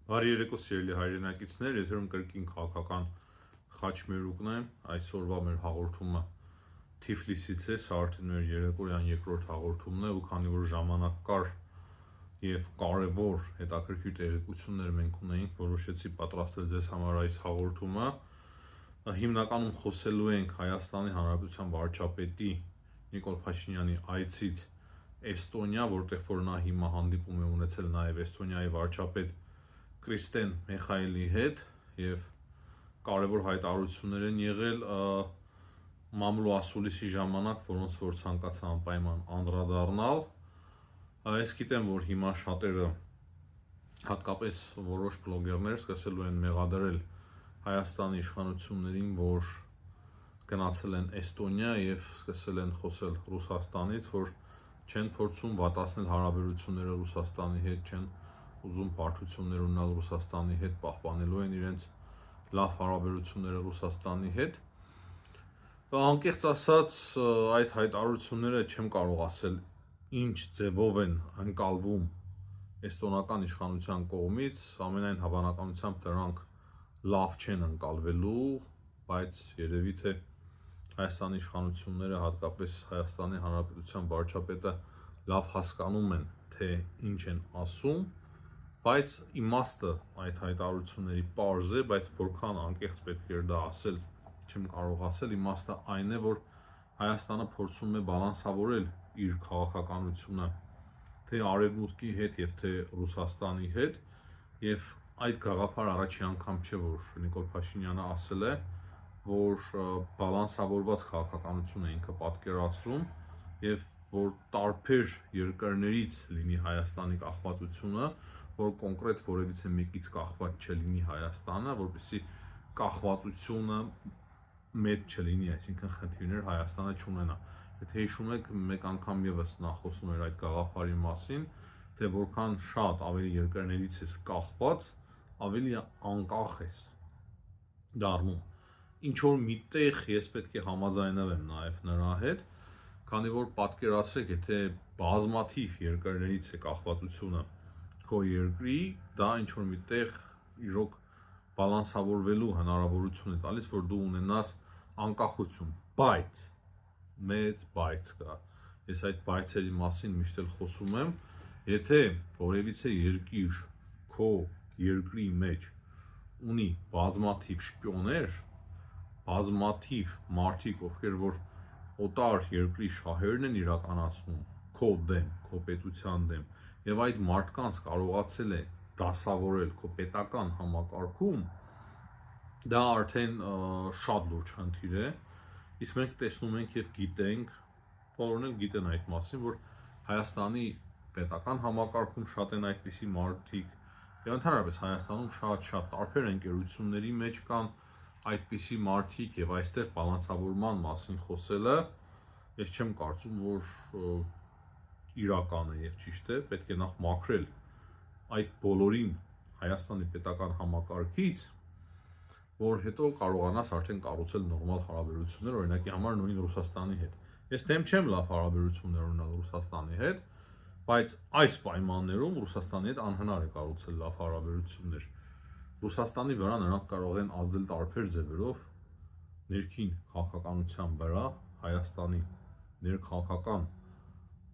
Բարի երեկո սիրելի հայրենակիցներ, եթերում կրկին քաղաքական խաչմերուկն է, այսօրվա մեր հաղորդումը Թիֆլիսից է, սա արդեն մեր երեկոյան երկրորդ հաղորդումն է ու քանի որ ժամանակ կար եւ կարեւոր հետաքրքիր տեղեկություններ մենք ունեինք, որոշեցի պատրաստել ձեզ համար այս հաղորդումը։ Հիմնականում խոսելու ենք Հայաստանի Հանրապետության վարչապետի Նիկոլ Փաշինյանի այցից Էստոնիա, որտեղ որ նա հիմա հանդիպում է ունեցել նաեւ Էստոնիայի վարչապետ Կրիստեն Մեխայելի հետ եւ կարևոր հայտարարություններ են եղել մամլո ասուլիսի ժամանակ, որոնց որ ցանկացա անպայման անդրադառնալ։ Ես գիտեմ, որ հիմա շատերը, հատկապես որոշ բլոգերներ սկսելու են մեղադրել Հայաստանի իշխանություններին, որ գնացել են Էստոնիա եւ սկսել են խոսել Ռուսաստանից, որ չեն փորձում վատացնել հարաբերությունները Ռուսաստանի հետ, չեն ուզում բարդություններ ունենալ Ռուսաստանի հետ, պահպանելու են իրենց լավ հարաբերությունները Ռուսաստանի հետ։ Անկեղծ ասած, այդ հայտարարությունները չեմ կարող ասել ինչ ձևով են ընկալվում էստոնական իշխանության կողմից, ամենայն հավանականությամբ դրանք լավ չեն ընկալվելու, բայց երևի թե Հայաստանի իշխանությունները, հատկապես Հայաստանի Հանրապետության վարչապետը լավ հասկանում են, թե ինչ են ասում, բայց իմաստը այդ հայտարարությունների պարզ է, բայց որքան անկեղծ պետք էր դա ասել, չեմ կարող ասել, իմաստը այն է, որ Հայաստանը փորձում է բալանսավորել իր քաղաքականությունը թե Արևմուտքի հետ եւ թե Ռուսաստանի հետ, եւ այդ գաղափարը առաջի անգամ չէ, որ Նիկոլ Փաշինյանը ասել է, որ բալանսավորված քաղաքականություն է ինքը պատկերացրում եւ որ տարբեր երկրներից լինի Հայաստանի կախվածությունը, որ կոնկրետ որևիցե մեկից կախված չլինի Հայաստանը, որպեսզի կախվածությունը մեծ չլինի, այսինքն խնդիրներ Հայաստանը չունենա։ Եթե հիշում եք, մեկ անգամ եւս նա խոսում էր այդ գաղափարի մասին, թե որքան շատ ավելի երկրներից ես կախված, ավելի անկախ ես դառնում։ Ինչ որ միտեղ ես պետք է համաձայնվեմ նաեւ նրա հետ, քանի որ պատկերացրեք, եթե բազմաթիվ երկրներից է կախվածությունը քո երկրի, դա ինչ որ միտեղ իրոք բալանսավորվելու հնարավորություն է տալիս, որ դու ունենաս անկախություն, բայց մեծ բայց կա։ Ես այդ բայցերի մասին միշտ էլ խոսում եմ, եթե որևիցե երկիր քո երկրի մեջ ունի բազմաթիվ շպիոներ, բազմաթիվ մարդիկ, ովքեր որ օտար երկրի շահերն են իրականացնում քո դեմ, քո պետության դեմ, եւ այդ մարդկանց կարողացել է դասավորել քո պետական համակարգում, դա արդեն շատ լուրջ խնդիր է։ Իսկ մենք տեսնում ենք եւ գիտենք, բոլորն էլ գիտեն այդ մասին, որ Հայաստանի պետական համակարգում շատ են այդպիսի մարդիկ, եւ ընդհանրապես Հայաստանում շատ տարբեր ընկերությունների մեջ կան այդպիսի մարդիկ եւ այստեղ բալանսավորման մասին խոսելը ես չեմ կարծում, որ իրական է եւ ճիշտ է, պետք է նախ մաքրել այդ բոլորին Հայաստանի պետական համակարգից, որ հետո կարողանաս արդեն կառուցել նորմալ հարաբերություններ, օրինակի համար նույն Ռուսաստանի հետ։ Ես դեմ չեմ լավ հարաբերություններ ունենալ Ռուսաստանի հետ, բայց այս պայմաններում Ռուսաստանի հետ անհնար է կառուցել լավ հարաբերություններ։ Ռուսաստանի վրա նրանք կարող են ազդել տարբեր ձևերով, ներքին քաղաքականության վրա, Հայաստանի ներքաղաքական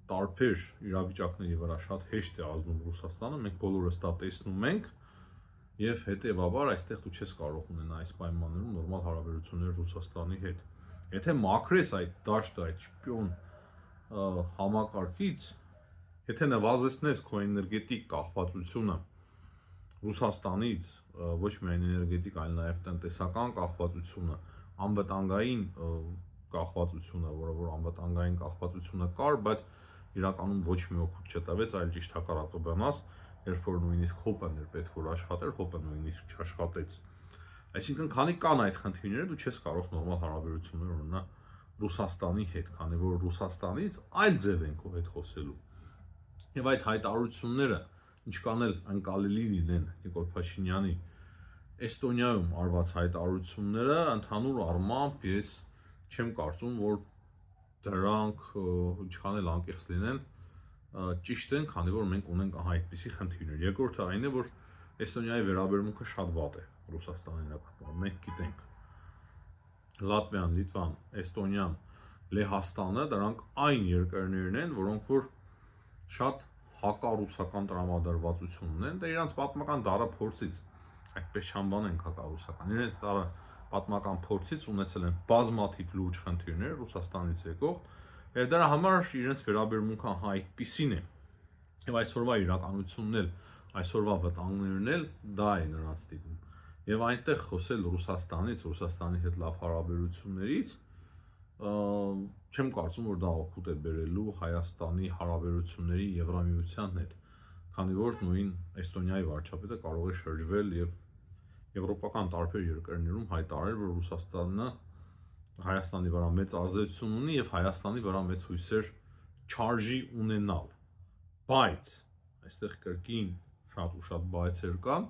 տարբեր իրավիճակների վրա շատ հեշտ է ազդում Ռուսաստանը, մենք բոլորս դա տեսնում ենք, եւ հետեւաբար այստեղ դու չես կարող ունենալ այս պայմաններում նորմալ հարաբերություններ Ռուսաստանի հետ։ Եթե մաքրես այդ դաշտը, այդ շպիոն համակարգից, եթե նվազեցնես քո էներգետիկ կախվածությունը Ռուսաստանից, ոչ միայն էներգետիկ, այլ նաեւ տնտեսական կախվածությունը, անվտանգային կախվածությունը, որ անվտանգային կախվածությունը կար, բայց իրականում ոչ մի օգուտ չտվեց, այլ ճիշտ հակառակը բանաս, երբ որ նույնիսկ հոպն էր պետք որ աշխատեր, հոպը նույնիսկ չաշխատեց։ Այսինքն, քանի կան այդ խնդիրները, դու չես կարող նորմալ հարաբերություններ ունենալ Ռուսաստանի հետ, քանի որ Ռուսաստանից այլ ձև են քո հետ խոսելու։ Եվ այդ հայտարարությունները, ինչքան էլ ընկալելի լինեն Նիկոլ Փաշինյանի Էստոնիայում արված հայտարարությունները, ընդհանուր առմամբ ես չեմ կարծում, որ դրանք ինչքան էլ անկեղծ լինեն, ճիշտ են, քանի որ մենք ունենք այդպիսի խնդիրներ։ Երկրորդը այն է, որ Էստոնիայի վերաբերմունքը շատ վատ է Ռուսաստանի նկատմամբ։ Մենք գիտենք Լատվիան, Լիտվան, Էստոնիան, Լեհաստանը դրանք այն երկրներն են, որոնք որ շատ հակառուսական տրամադրվածություն ունեն, դա իրանց պատմական դարափորձից, այդպես չանվանենք հակառուսական, իրենց պատմական փորձից ունեցել են բազմաթիվ լուրջ խնդիրներ Ռուսաստանից եկող, եւ դրա համար իրենց վերաբերմունքը այդպիսին է։ Եվ այսօրվա իրականությունն էլ, այսօրվա վտանգներն էլ դա է նրանց դիտում։ Եվ այնտեղ խոսել Ռուսաստանից, Ռուսաստանի հետ լավ հարաբերություններից, չեմ կարծում, որ դա օգուտ է բերելու Հայաստանի հարաբերությունների Եվրամիության հետ, քանի որ նույն Էստոնիայի վարչապետը կարող է շրջվել եւ եվրոպական տարբեր երկրներում հայտարարել, որ Ռուսաստանը Հայաստանի վրա մեծ ազդեցություն ունի եւ Հայաստանի վրա մեծ հույսեր չարժի ունենալ։ Բայց այստեղ կրկին շատ բայցեր կան։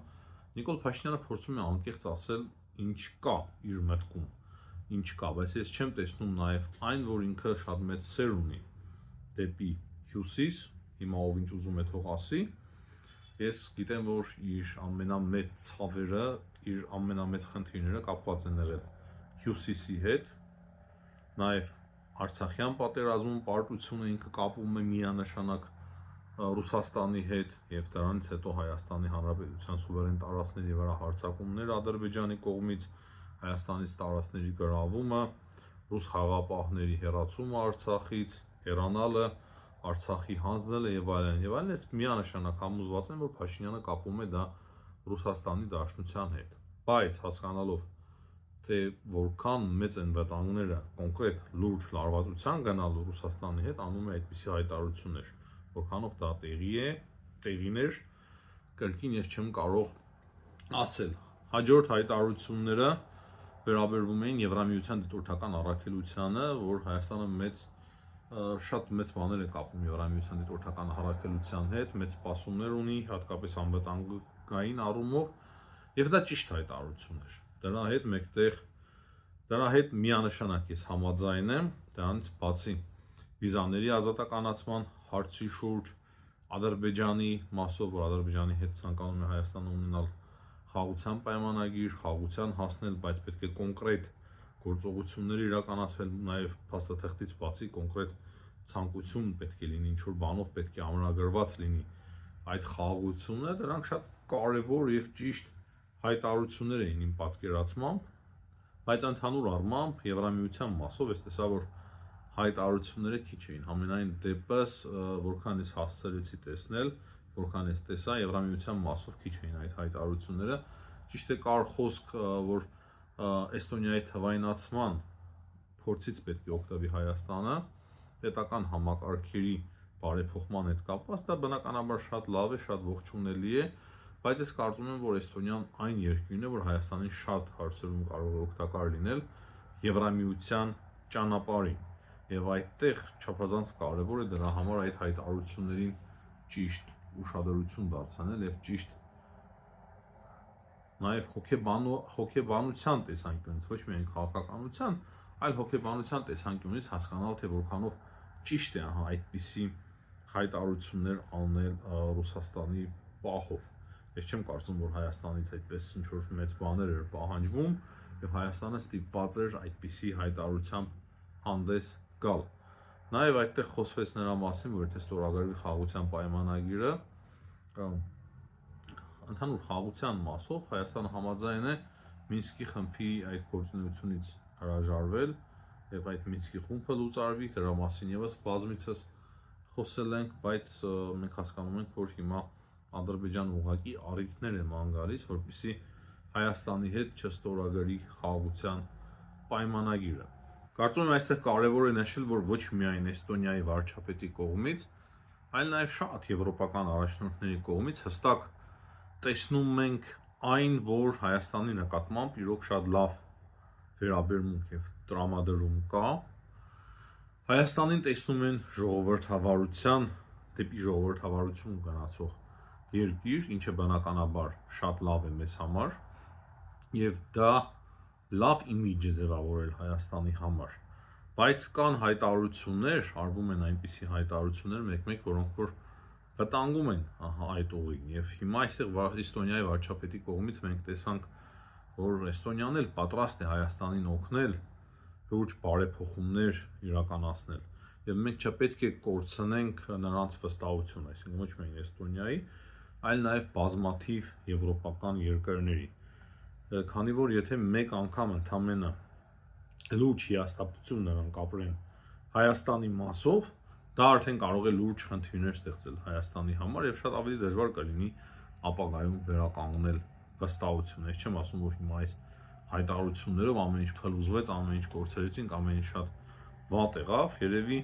Նիկոլ Փաշինյանը փորձում է անկեղծ ասել ինչ կա իր մտքում, ինչ կա, բայց ես չեմ տեսնում նաեւ այն, որ ինքը շատ մեծ սեր ունի դեպի հյուսիս, հիմա ով ինչ ուզում է թող ասի։ Ես գիտեմ, որ իր ամենամեծ ցավերը, իր ամենամեծ խնդիրները կապված են եղել հյուսիսի հետ, նաեւ Արցախյան պատերազմում պարտությունը ինքը կապում է միանշանակ Ռուսաստանի հետ եւ դրանից հետո Հայաստանի Հանրապետության սուվերեն տարածքների վրա հարձակումներ Ադրբեջանի կողմից, Հայաստանից տարածքների գրավումը, ռուս խաղապահների հեռացումը Արցախից, հեռանալը, Արցախի հանձնելը եւ այլն եւ այլն, ես միանշանակ համոզված եմ, որ Փաշինյանը կապում է դա Ռուսաստանի Դաշնության հետ, բայց հասկանալով թե որքան մեծ են վտանգները կոնկրետ լուրջ լարվածության գնալու Ռուսաստանի հետ, անում է այդպիսի հայտարարություններ, որքանով դա տեղիներ, կրկին ես չեմ կարող ասել։ Հաջորդ հայտարարությունները վերաբերվում էին Եվրամիության դիտորդական առաքելությանը, որ Հայաստանը շատ մեծ բաներ է կապում Եվրամիության դիտորդական առաքելության հետ, մեծ սպասումներ ունի, հատկապես անվտանգային առումով, եւ դա ճիշտ հայտարարություն էր։ Դրա հետ միանշանակ ես համաձայն եմ, դրանից բացի վիզաների ազատականացման հարցի շուրջ, Ադրբեջանի մասով, որ Ադրբեջանի հետ ցանկանում է Հայաստանը ունենալ խաղաղության պայմանագիր, խաղաղության հասնել, բայց պետք է կոնկրետ գործողություններ իրականացվել, նաև փաստաթղթից բացի կոնկրետ ցանկություն պետք է լինի, ինչ-որ բանով պետք է ամրագրված լինի այդ խաղաղությունը, դրանք շատ կարևոր եւ ճիշտ հայտարարություններ էին իմ պատկերացմամբ, բայց ընդհանուր առմամբ Եվրամիության մասով ես տեսա, որ հայտարարությունները քիչ էին, համենայն դեպս, որքան ես հասցրեցի տեսնել, որքան ես տեսա, Եվրամիության մասով քիչ էին այդ հայտարարությունները, ճիշտ է կար խոսք, որ Էստոնիայի թվայնացման փորձից պետք է օգտվի Հայաստանը, պետական համակարգերի բարեփոխման հետ կապված, դա բնականաբար շատ լավ է, շատ ողջունելի է, բայց ես կարծում եմ, որ Էստոնիան այն երկիրն է, որ Հայաստանին շատ հարցերում կարող է օգտակար լինել Եվրամիության ճանապարհին, եւ այդտեղ չափազանց կարեւոր է դրա համար այդ հայտարարություններին ճիշտ ուշադրություն դարձնել եւ ճիշտ նաեւ հոգեբանության տեսանկյունից, ոչ միայն քաղաքականության, այլ հոգեբանության տեսանկյունից հասկանալ, թե որքանով ճիշտ է այդպիսի հայտարարություններ անել Ռուսաստանի պահով։ Ես չեմ կարծում, որ Հայաստանից այդպես ինչ-որ մեծ բաներ էր պահանջվում եւ Հայաստանը ստիպված էր այդպիսի հայտարարությամբ հանդես գալ։ Նաեւ այդտեղ խոսվեց նրա մասին, որ եթե ստորագրվի խաղաղության պայմանագիրը, ընդհանուր խաղաղության մասով Հայաստանը համաձայն է Մինսկի խմբի այդ գործունեությունից հրաժարվել եւ այդ Մինսկի խումբը լուծարվի, դրա մասին եւս բազմիցս խոսել ենք, բայց մենք հասկանում ենք, որ հիմա Ադրբեջանը ուղղակի առիթներ է ման գալիս, որպեսզի Հայաստանի հետ չստորագրի խաղաղության պայմանագիրը։ Կարծում եմ այստեղ կարևոր է նշել, որ ոչ միայն Էստոնիայի վարչապետի կողմից, այլ նաև շատ եվրոպական առաջնորդների կողմից հստակ տեսնում ենք այն, որ Հայաստանի նկատմամբ իրոք շատ լավ վերաբերմունք եւ տրամադրում կա։ Հայաստանին տեսնում են ժողովրդավարության, դեպի ժողովրդավարություն գնացող երկիր, ինչը բնականաբար շատ լավ է մեզ համար, եւ դա լավ իմիջ է ձևավորել Հայաստանի համար, բայց կան հայտարարություններ, արվում են այնպիսի հայտարարություններ մեկ-մեկ, որոնք որ վտանգում են այդ ուղին եւ հիմա այստեղ Էստոնիայի վարչապետի կողմից մենք տեսանք, որ Էստոնիան էլ պատրաստ է Հայաստանին օգնել լուրջ բարեփոխումներ իրականացնել եւ մենք չպետք է կորցնենք նրանց վստահությունը, այսինքն ոչ միայն Էստոնիայի, այլ նաեւ բազմաթիվ եվրոպական երկրների, քանի որ եթե մեկ անգամ ընդամենը լուրջ հիասթափություն նրանք ապրեն Հայաստանի մասով, դա արդեն կարող է լուրջ խնդիրներ ստեղծել Հայաստանի համար եւ շատ ավելի դժվար կլինի ապագայում վերականգնել վստահությունը։ Ես չեմ ասում, որ հիմա այս հայտարարություններով ամեն ինչ փլուզվեց, ամեն ինչ կորցրեցինք, ամեն ինչ շատ վատ եղավ, երևի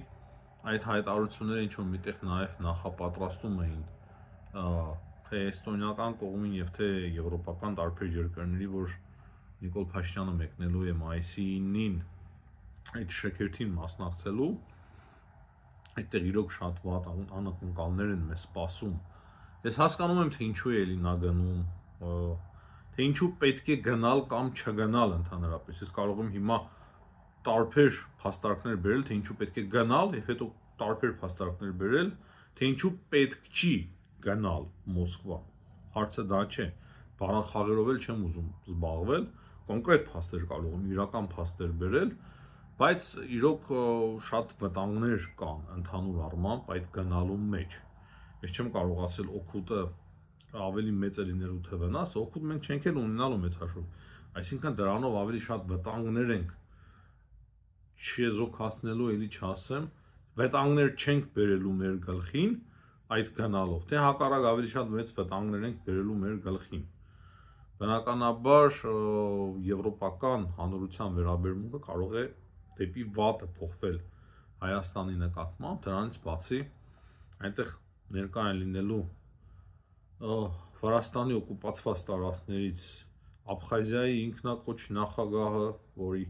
այդ հայտարարությունները ինչ որ միտեղ նաեւ նախապատրաստում էին թե էստոնիական կողմին եւ թե եվրոպական տարբեր երկրների, որ Նիկոլ Փաշինյանը մեկնելու է մայիսի 9-ին այդ շքերթին մասնակցելու, այդտեղ իրոք շատ վատ անակնկալներ են մեզ սպասում։ Ես հասկանում եմ, թե ինչու է էլի նա գնում, թե ինչու պետք է գնալ կամ չգնալ ընդհանրապես։ Ես կարող եմ հիմա տարբեր փաստարկներ բերել, թե ինչու պետք է գնալ, եւ հետո տարբեր փաստարկներ բերել, թե ինչու պետք չի գնալ Մոսկվա։ Հարցը դա չէ։ Բառախաղերով էլ չեմ ուզում զբաղվել, կոնկրետ փաստեր կարող եմ, իրական փաստեր բերել, բայց իրոք շատ վտանգներ կան ընդհանուր առմամբ այդ գնալու մեջ։ Ես չեմ կարող ասել օգուտը ավելի մեծ է լինելու թե վնասը, օգուտ մենք չենք էլ ունենալու մեծ հաշվով, այսինքն դրանով ավելի շատ վտանգներ ենք չեզոքացնելու, էլի չասեմ, վտանգներ չենք բերելու մեր գլխին այդ գնալով, թե հակառակ ավելի շատ մեծ վտանգներ ենք բերելու մեր գլխին։ Բնականաբար եվրոպական հանրության վերաբերմունքը կարող է դեպի վատը փոխվել Հայաստանի նկատմամբ, դրանից բացի այնտեղ ներկա են լինելու Վրաստանի օկուպացված տարածքներից Աբխազիայի ինքնակոչ նախագահը, որի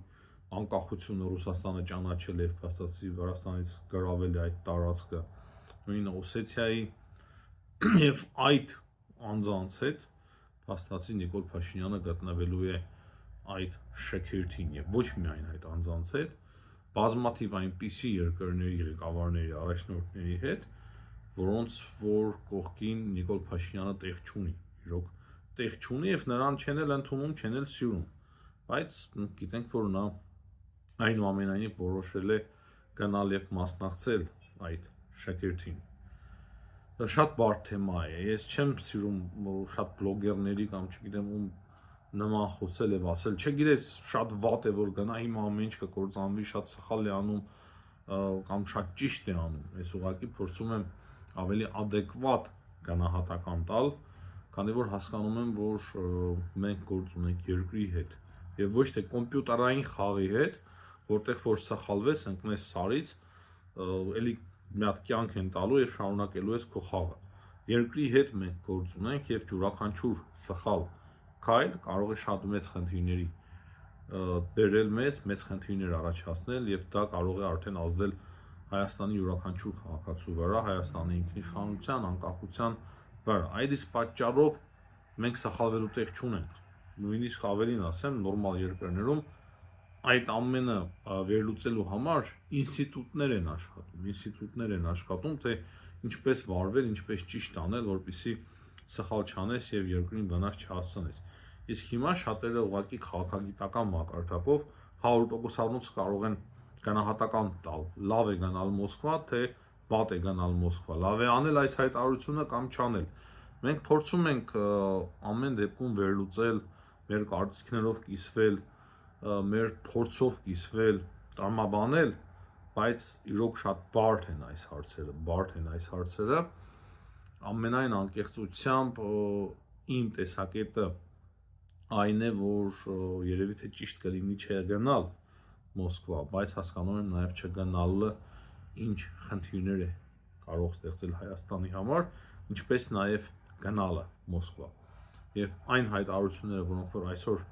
անկախությունը Ռուսաստանը ճանաչել է, փաստացի Վրաստանից գրավել է այդ տարածքը, նույն Օսեթիայի եւ այդ անձանց հետ փաստացի Նիկոլ Փաշինյանը գտնվելու է այդ շքերթին եւ ոչ միայն այդ անձանց հետ, բազմաթիվ այնպիսի երկրների ղեկավարների, առաջնորդների հետ, որոնց որ կողքին Նիկոլ Փաշինյանը տեղ չունի, իրոք տեղ չունի եւ նրան չեն էլ ընդունում, չեն էլ սիրում, բայց գիտենք, որ նա այնուամենայնիվ որոշել է գնալ եւ մասնակցել այդ շքերթին։ Շատ բարդ թեմա է, ես չեմ սիրում շատ բլոգերների կամ չգիտեմ ում նման խոսել եւ ասել, չգիտես, շատ վատ է որ գնա, հիմա ամեն ինչ կկործանվի, շատ սխալ է անում կամ շատ ճիշտ է անում։ Ես ուղղակի փորձում եմ ավելի adekvat գնահատական տալ, քանի որ հասկանում եմ, որ մենք գործ ունենք երկրի հետ եւ ոչ թե կոմպյուտերային խաղի հետ, որտեղ որ սխալվես, ընկնես սարից, էլի մի հատ կյանք են տալու եւ շարունակելու ես քո խաղը։ Երկրի հետ մենք գործ ունենք եւ յուրաքանչյուր սխալ քայլ կարող է շատ մեծ խնդիրների բերել մեծ խնդիրներ առաջացնել եւ դա կարող է արդեն ազդել Հայաստանի յուրաքանչյուր քաղաքացու վրա, Հայաստանի ինքնիշխանության, անկախության վրա։ Այդ իսկ պատճառով մենք սխալվելու տեղ չունենք։ Նույնիսկ ավելին ասեմ, նորմալ երկրներում այդ ամենը վերլուծելու համար ինստիտուտներ են աշխատում, թե ինչպես վարվել, ինչպես ճիշտ անել, որպեսզի սխալ չանես եւ երկրին վնաս չհասցնես։ Իսկ հիմա շատերը ուղղակի քաղաքագիտական մակարդակով 100%-անոց կարող են գնահատական տալ, լավ է գնալ Մոսկվա, թե վատ է գնալ Մոսկվա, լավ է անել այս հայտարարությունը կամ չանել։ Մենք փորձում ենք ամեն դեպքում վերլուծել, մեր կարծիքներով կիսվել, մեր փորձով կիսվել, տրամաբանել, բայց իրոք շատ բարդ են այս հարցերը, ամենայն անկեղծությամբ իմ տեսակետը այն է, որ երևի թե ճիշտ կլինի չգնալ Մոսկվա, բայց հասկանում եմ նաև չգնալը ինչ խնդիրներ է կարող ստեղծել Հայաստանի համար, ինչպես նաև գնալը Մոսկվա։ Եվ այն հայտարարությունները, որոնք որ այսօր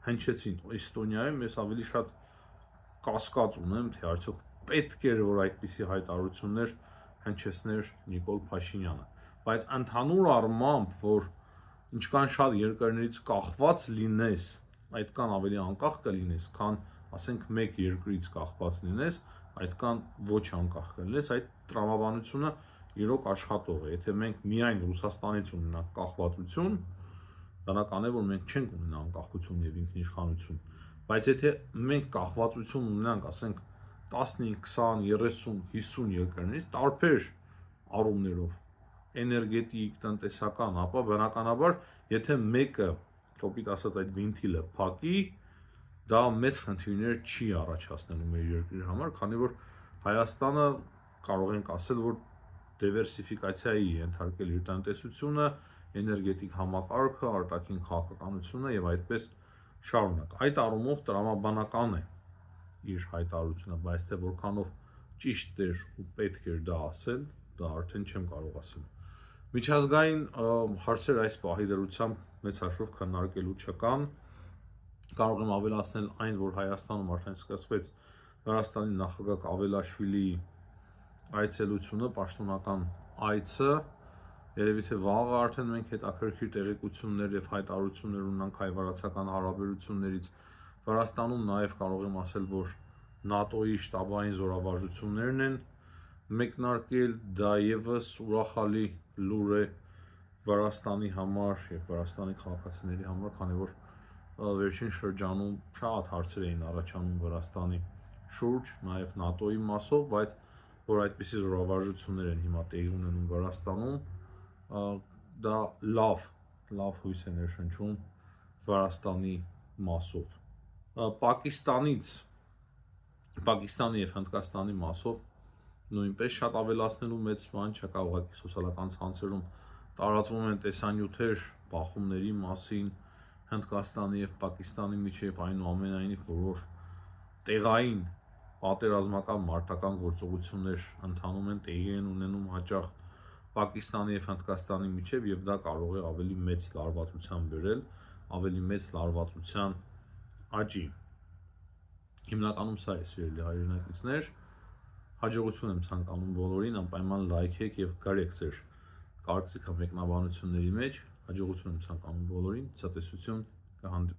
հնչեցին Էստոնիայում, ես ավելի շատ կասկած ունեմ, թե արդյոք պետք էր որ այդպիսի հայտարարություններ հնչեցներ Նիկոլ Փաշինյանը, բայց ընդհանուր առմամբ, որ ինչքան շատ երկրներից կախված լինես, այդքան ավելի անկախ կլինես, քան ասենք մեկ երկրից կախված լինես, այդքան ոչ անկախ կլինես, այդ տրամաբանությունը իրոք աշխատող է։ Եթե մենք միայն Ռուսաստանից ունենանք կախվածություն, բնական է, որ մենք չենք ունենա անկախություն եւ ինքնիշխանություն, բայց եթե մենք կախվածություն ունենանք, ասենք 15, 20, 30, 50 երկրներից տարբեր առումներով, էներգետիկ, տնտեսական, ապա բնականաբար, եթե մեկը, կոպիտ ասած, այդ վինտիլը փակի, դա մեծ խնդիրներ չի առաջացնելու մեր երկրի համար, քանի որ Հայաստանը կարող ենք ասել, որ դիվերսիֆիկացիայի ենթարկել իր տնտեսությունը, էներգետիկ համակարգը, արտաքին քաղաքականությունը եւ այդպես շարունակ։ Այդ առումով տրամաբանական է իր հայտարարությունը, բայց թե որքանով ճիշտ էր ու պետք էր դա ասել, դա արդեն չեմ կարող ասել։ Միջազգային հարցեր այս պահի դրությամբ մեծ հաշվով քննարկելու չկան։ Կարող եմ ավելացնել այն, որ Հայաստանում արդեն սկսվեց Վրաստանի նախագահ Ավելաշվիլիի այցելությունը, պաշտոնական այցը, երևի թե վաղը արդեն մենք հետաքրքիր տեղեկություններ եւ հայտարարություններ ունենք հայ-վրացական հարաբերություններից։ Վրաստանում նաեւ կարող եմ ասել, որ ՆԱՏՕ-ի շտաբային զորավարժություններն են մեկնարկել, դա եւս ուրախալի լուր է Վրաստանի համար եւ Վրաստանի քաղաքացիների համար, քանի որ վերջին շրջանում շատ հարցեր էին առաջանում Վրաստանի շուրջ, նաեւ ՆԱՏՕ-ի մասով, բայց որ այդպիսի զորավարժություններ են հիմա տեղի ունենում Վրաստանում, դա լավ հույս է ներշնչում Վրաստանի մասով։ Պակիստանի եւ Հնդկաստանի մասով նույնպես շատ ավելացնելու մեծ բան չկա, ուղղակի սոցիալական ցանցերում տարածվում են տեսանյութեր բախումների մասին Հնդկաստանի եւ Պակիստանի միջեւ, այնուամենայնիվ որոշ տեղային պատերազմական մարտական գործողություններ ընթանում են, տեղի են ունենում հաճախ Պակիստանի եւ Հնդկաստանի միջեւ եւ դա կարող է ավելի մեծ լարվածության բերել, ավելի մեծ լարվածության աճի։ Հիմնականում սա է, սիրելի հայրենակիցներ, հաջողություն եմ ցանկանում բոլորին, անպայման լայքեք եւ գրեք ձեր կարծիքը մեկնաբանությունների մեջ, հաջողություն եմ ցանկանում բոլորին, ցտեսություն, կհանդիպենք։